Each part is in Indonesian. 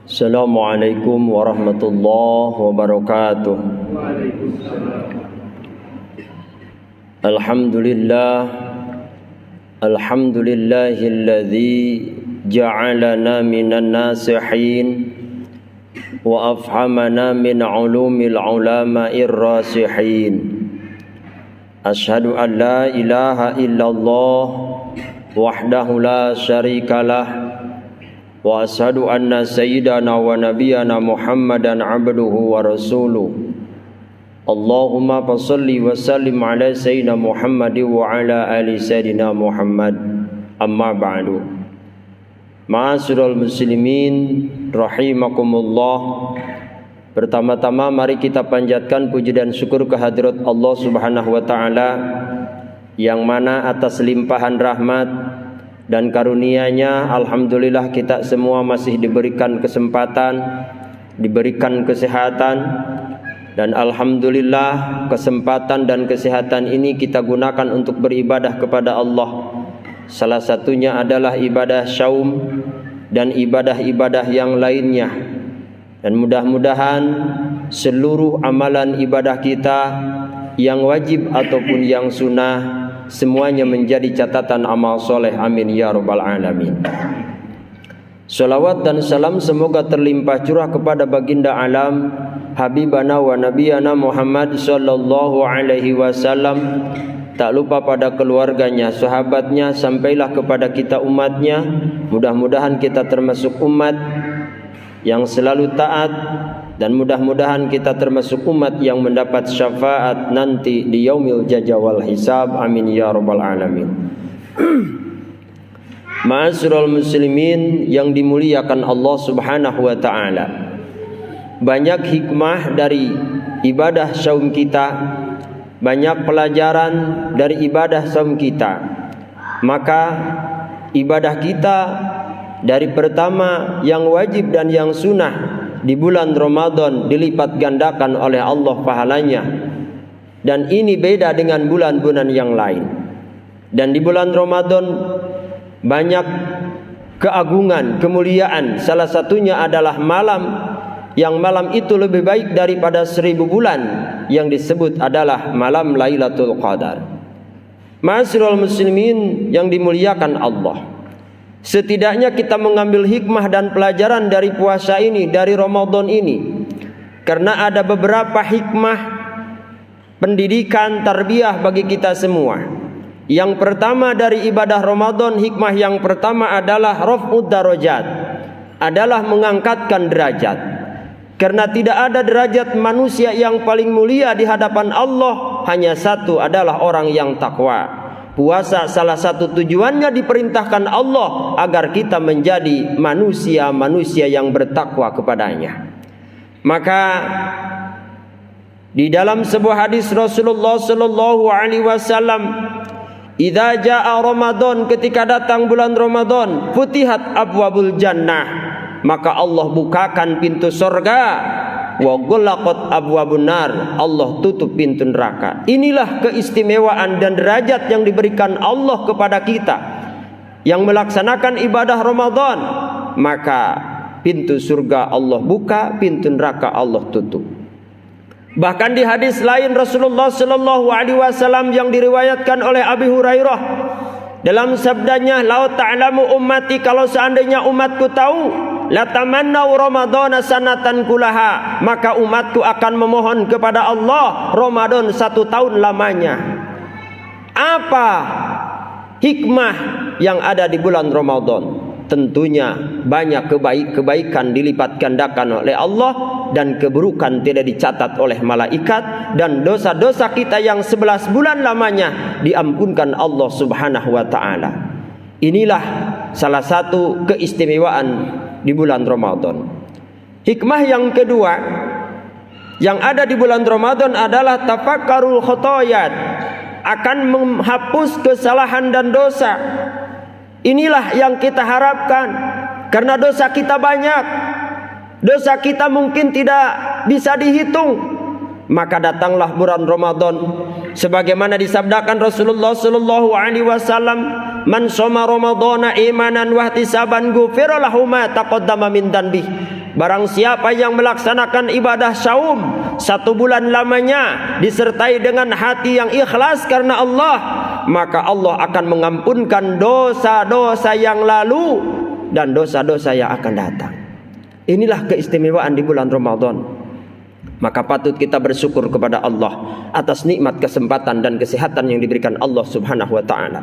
Assalamualaikum warahmatullahi wabarakatuh. Alhamdulillahilladzi ja'alana minan nasihin wa afhamana min ulumil ulama'ir rasihin. Ashhadu an la ilaha illallah wahdahu la syarikalah wa ashhadu anna sayyidana wa nabiyyana Muhammadan abduhu wa rasuluh. Allahumma salli wa sallim ala sayyidina Muhammad wa ala ali sayyidina Muhammad. Amma ba'du. Ma'asyiral muslimin rahimakumullah. Pertama-tama mari kita panjatkan puji dan syukur kehadirat Allah Subhanahu wa taala yang mana atas limpahan rahmat dan karunia-Nya alhamdulillah kita semua masih diberikan kesempatan, diberikan kesehatan, dan alhamdulillah kesempatan dan kesehatan ini kita gunakan untuk beribadah kepada Allah. Salah satunya adalah ibadah syaum dan ibadah-ibadah yang lainnya. Dan mudah-mudahan seluruh amalan ibadah kita yang wajib ataupun yang sunnah semuanya menjadi catatan amal soleh. Amin ya rabbal alamin. Salawat dan salam semoga terlimpah curah kepada baginda alam Habibana wa Nabiyana Muhammad sallallahu alaihi wasallam. Tak lupa pada keluarganya, sahabatnya, sampailah kepada kita umatnya. Mudah-mudahan kita termasuk umat yang selalu taat, dan mudah-mudahan kita termasuk umat yang mendapat syafaat nanti di yaumil jaza wal hisab. Amin ya rabbal alamin. Ma'asyiral muslimin yang dimuliakan Allah Subhanahu wa taala. Banyak hikmah dari ibadah saum kita, banyak pelajaran dari ibadah saum kita. Maka ibadah kita dari pertama yang wajib dan yang sunnah di bulan Ramadan dilipat gandakan oleh Allah pahalanya. Dan ini beda dengan bulan-bulan yang lain. Dan di bulan Ramadan banyak keagungan, kemuliaan. Salah satunya adalah malam, yang malam itu lebih baik daripada 1000 bulan, yang disebut adalah malam Lailatul Qadar. Ma'asyiral muslimin yang dimuliakan Allah, setidaknya kita mengambil hikmah dan pelajaran dari puasa ini, dari Ramadan ini. Karena ada beberapa hikmah pendidikan tarbiyah bagi kita semua. Yang pertama dari ibadah Ramadan, hikmah yang pertama adalah raf'ud darajat, adalah mengangkatkan derajat. Karena tidak ada derajat manusia yang paling mulia di hadapan Allah, hanya satu, adalah orang yang takwa. Puasa salah satu tujuannya diperintahkan Allah agar kita menjadi manusia-manusia yang bertakwa kepadanya. Maka di dalam sebuah hadis Rasulullah sallallahu alaihi wasallam, idza jaa Ramadan, ketika datang bulan Ramadan, futihat abwabul jannah, maka Allah bukakan pintu surga, wa ghallaqat abwabun nar, Allah tutup pintu neraka. Inilah keistimewaan dan derajat yang diberikan Allah kepada kita yang melaksanakan ibadah Ramadan. Maka pintu surga Allah buka, pintu neraka Allah tutup. Bahkan di hadis lain Rasulullah sallallahu alaihi wasallam yang diriwayatkan oleh Abi Hurairah, dalam sabdanya, "Lau ta'lamu ummati," kalau seandainya umatku tahu, "latamannau ramadhana sanatan kulaha," maka umatku akan memohon kepada Allah Ramadan 1 tahun lamanya. Apa hikmah yang ada di bulan Ramadan? Tentunya banyak kebaikan dilipat gandakan oleh Allah, dan keburukan tidak dicatat oleh malaikat, dan dosa-dosa kita yang 11 bulan lamanya diampunkan Allah Subhanahu wa taala. Inilah salah satu keistimewaan di bulan Ramadan. Hikmah yang kedua yang ada di bulan Ramadan adalah tafakkarul khotoyat, akan menghapus kesalahan dan dosa. Inilah yang kita harapkan, karena dosa kita banyak. Dosa kita mungkin tidak bisa dihitung. maka datanglah bulan Ramadan. Sebagaimana disabdakan Rasulullah sallallahu alaihi wasallam, "Man shoma ramadhana imanan wa ihtisaban ghufira lahu ma taqaddama min dhanbi." Barang siapa yang melaksanakan ibadah saum 1 bulan lamanya disertai dengan hati yang ikhlas karena Allah, maka Allah akan mengampunkan dosa-dosa yang lalu dan dosa-dosa yang akan datang. Inilah keistimewaan di bulan Ramadan. Maka patut kita bersyukur kepada Allah atas nikmat kesempatan dan kesehatan yang diberikan Allah Subhanahu wa taala.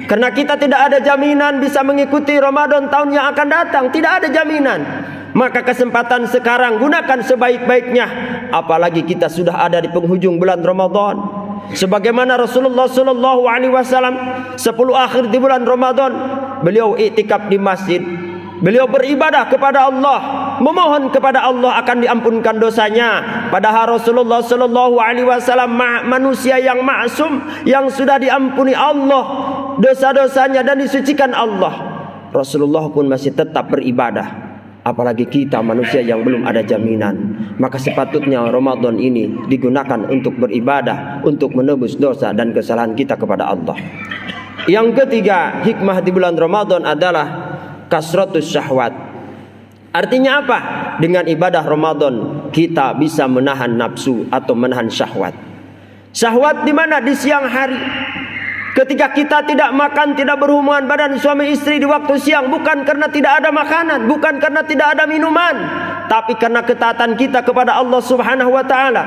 Karena kita tidak ada jaminan bisa mengikuti Ramadan tahun yang akan datang, tidak ada jaminan. Maka kesempatan sekarang gunakan sebaik-baiknya, apalagi kita sudah ada di penghujung bulan Ramadan. Sebagaimana Rasulullah sallallahu alaihi wasallam 10 akhir di bulan Ramadan, beliau iktikaf di masjid. Beliau beribadah kepada Allah, memohon kepada Allah akan diampunkan dosanya. Padahal Rasulullah sallallahu alaihi wasallam manusia yang maksum, yang sudah diampuni Allah dosa-dosanya dan disucikan Allah. Rasulullah pun masih tetap beribadah. Apalagi kita manusia yang belum ada jaminan. Maka sepatutnya Ramadan ini digunakan untuk beribadah, untuk menebus dosa dan kesalahan kita kepada Allah. Yang ketiga, hikmah di bulan Ramadan adalah kasratus syahwat. Artinya apa? Dengan ibadah Ramadan kita bisa menahan nafsu atau menahan syahwat. Syahwat di mana? Di siang hari. Ketika kita tidak makan, tidak berhubungan badan suami istri di waktu siang, bukan karena tidak ada makanan, bukan karena tidak ada minuman, tapi karena ketaatan kita kepada Allah Subhanahu wa taala.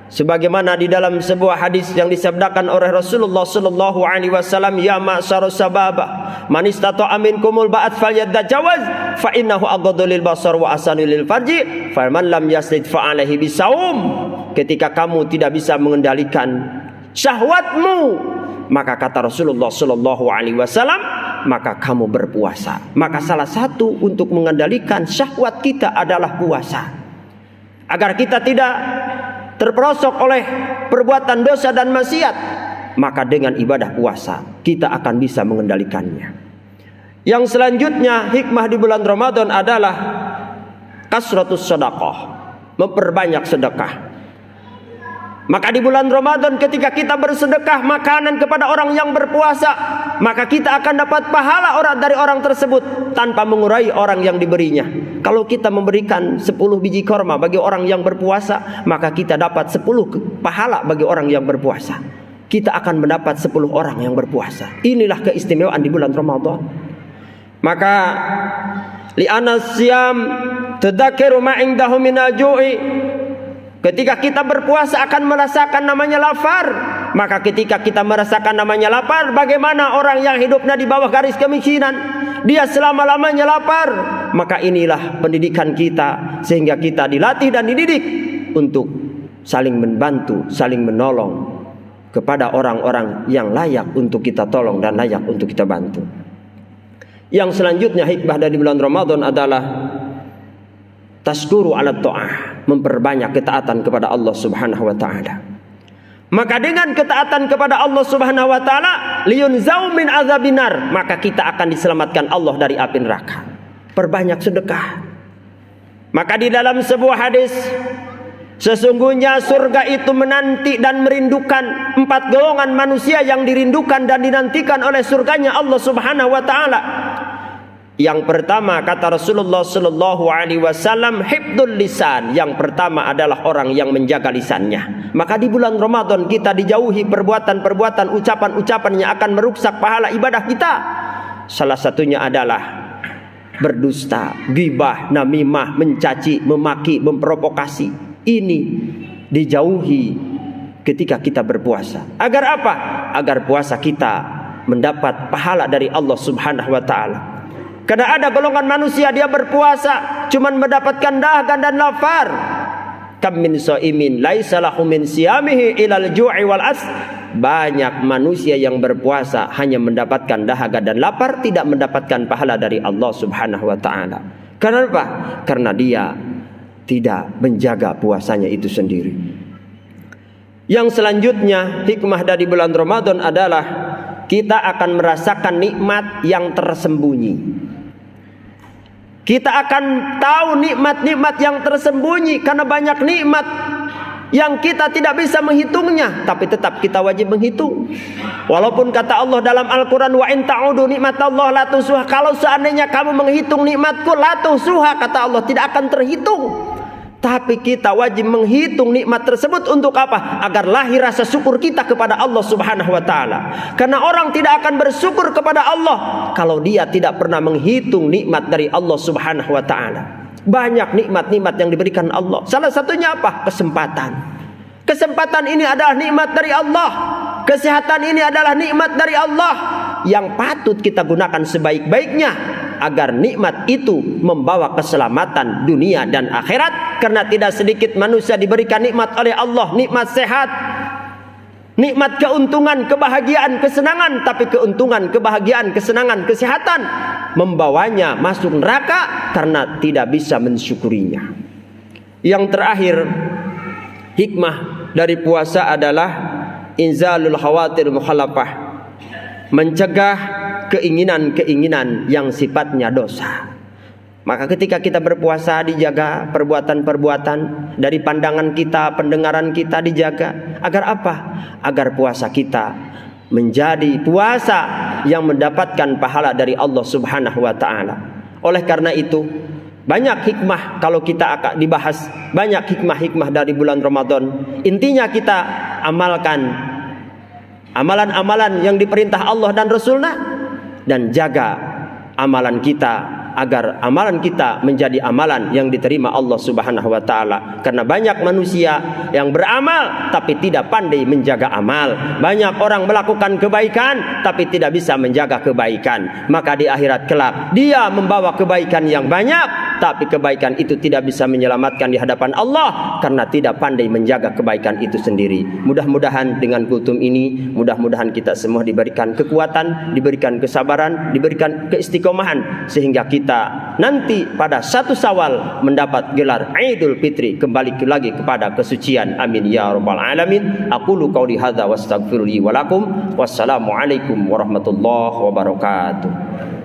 Sebagaimana di dalam sebuah hadis yang disabdakan oleh Rasulullah sallallahu alaihi wasallam, "Ya ma'syarus sababa, man istata'a minkumul ba'at falyattajawaz fa innahu aghaddu lil basar wa asanu lil farji, faman lam yastid fa alaihi bisaum." Ketika kamu tidak bisa mengendalikan syahwatmu, maka kata Rasulullah sallallahu alaihi wasallam, maka kamu berpuasa. Maka salah satu untuk mengendalikan syahwat kita adalah puasa. Agar kita tidak terperosok oleh perbuatan dosa dan maksiat, maka dengan ibadah puasa kita akan bisa mengendalikannya. Yang selanjutnya, hikmah di bulan Ramadan adalah kasratus sedekah, memperbanyak sedekah. Maka di bulan Ramadan ketika kita bersedekah makanan kepada orang yang berpuasa, maka kita akan dapat pahala dari orang tersebut tanpa mengurai orang yang diberinya. Kalau kita memberikan 10 biji korma bagi orang yang berpuasa, maka kita dapat 10 pahala bagi orang yang berpuasa. Kita akan mendapat 10 orang yang berpuasa. Inilah keistimewaan di bulan Ramadan. Maka li'anna siyam tadzakiru ma indahu minal ju'i. Ketika kita berpuasa akan merasakan namanya lapar. Maka ketika kita merasakan namanya lapar, bagaimana orang yang hidupnya di bawah garis kemiskinan? Dia selama-lamanya lapar. Maka inilah pendidikan kita, sehingga kita dilatih dan dididik untuk saling membantu, saling menolong kepada orang-orang yang layak untuk kita tolong dan layak untuk kita bantu. Yang selanjutnya, hikmah dari bulan Ramadan adalah tashkuru ala ta'ah, memperbanyak ketaatan kepada Allah Subhanahu wa taala. Maka dengan ketaatan kepada Allah Subhanahu wa taala, liyunzau min azabinar, maka kita akan diselamatkan Allah dari api neraka. Perbanyak sedekah. Maka di dalam sebuah hadis, sesungguhnya surga itu menanti dan merindukan 4 golongan manusia yang dirindukan dan dinantikan oleh surganya Allah Subhanahu wa taala. Yang pertama, kata Rasulullah sallallahu alaihi wasallam, hifdzul lisan. Yang pertama adalah orang yang menjaga lisannya. Maka di bulan Ramadan kita dijauhi perbuatan-perbuatan, ucapan-ucapan yang akan merusak pahala ibadah kita. Salah satunya adalah berdusta, ghibah, namimah, mencaci, memaki, memprovokasi. Ini dijauhi ketika kita berpuasa. Agar apa? Agar puasa kita mendapat pahala dari Allah Subhanahu wa taala. Karena ada golongan manusia dia berpuasa cuman mendapatkan dahaga dan lapar. Kam min shaimin laisa lahu min siyamihi ilal ju'i wal as. Banyak manusia yang berpuasa hanya mendapatkan dahaga dan lapar, tidak mendapatkan pahala dari Allah Subhanahu wa taala. Karena apa? Karena dia tidak menjaga puasanya itu sendiri. Yang selanjutnya, hikmah dari bulan Ramadan adalah kita akan merasakan nikmat yang tersembunyi. Kita akan tahu nikmat-nikmat yang tersembunyi. Karena banyak nikmat yang kita tidak bisa menghitungnya, tapi tetap kita wajib menghitung. Walaupun kata Allah dalam Al-Quran, wa in ta'udu nikmatallah la tuhsuha, kalau seandainya kamu menghitung nikmatku, la tuhsuha, kata Allah, tidak akan terhitung. Tapi kita wajib menghitung nikmat tersebut untuk apa? Agar lahir rasa syukur kita kepada Allah Subhanahu wa taala. Karena orang tidak akan bersyukur kepada Allah kalau dia tidak pernah menghitung nikmat dari Allah Subhanahu wa taala. Banyak nikmat-nikmat yang diberikan Allah. Salah satunya apa? Kesempatan. Kesempatan ini adalah nikmat dari Allah. Kesehatan ini adalah nikmat dari Allah yang patut kita gunakan sebaik-baiknya agar nikmat itu membawa keselamatan dunia dan akhirat. Karena tidak sedikit manusia diberikan nikmat oleh Allah, nikmat sehat, nikmat keuntungan, kebahagiaan, kesenangan, tapi keuntungan, kebahagiaan, kesenangan, kesehatan membawanya masuk neraka karena tidak bisa mensyukurinya. Yang terakhir, hikmah dari puasa adalah inzalul khawatir mukhalafah, mencegah keinginan-keinginan yang sifatnya dosa. Maka ketika kita berpuasa, dijaga perbuatan-perbuatan dari pandangan kita, pendengaran kita dijaga. Agar apa? Agar puasa kita menjadi puasa yang mendapatkan pahala dari Allah Subhanahu wa taala. Oleh karena itu, banyak hikmah kalau kita akan dibahas, banyak hikmah-hikmah dari bulan Ramadan. Intinya kita amalkan amalan-amalan yang diperintah Allah dan Rasulnya, dan jaga amalan kita agar amalan kita menjadi amalan yang diterima Allah Subhanahu wa taala. Karena banyak manusia yang beramal tapi tidak pandai menjaga amal. Banyak orang melakukan kebaikan tapi tidak bisa menjaga kebaikan. Maka di akhirat kelak dia membawa kebaikan yang banyak, tapi kebaikan itu tidak bisa menyelamatkan di hadapan Allah karena tidak pandai menjaga kebaikan itu sendiri. Mudah-mudahan dengan kultum ini, mudah-mudahan kita semua diberikan kekuatan, diberikan kesabaran, diberikan keistiqomahan, sehingga kita nanti pada 1 Syawal mendapat gelar Idul Fitri, kembali lagi kepada kesucian. Amin ya rabbal alamin. Aqulu qauli hadza wastaghfiru li wa lakum. Wassalamualaikum warahmatullahi wabarakatuh.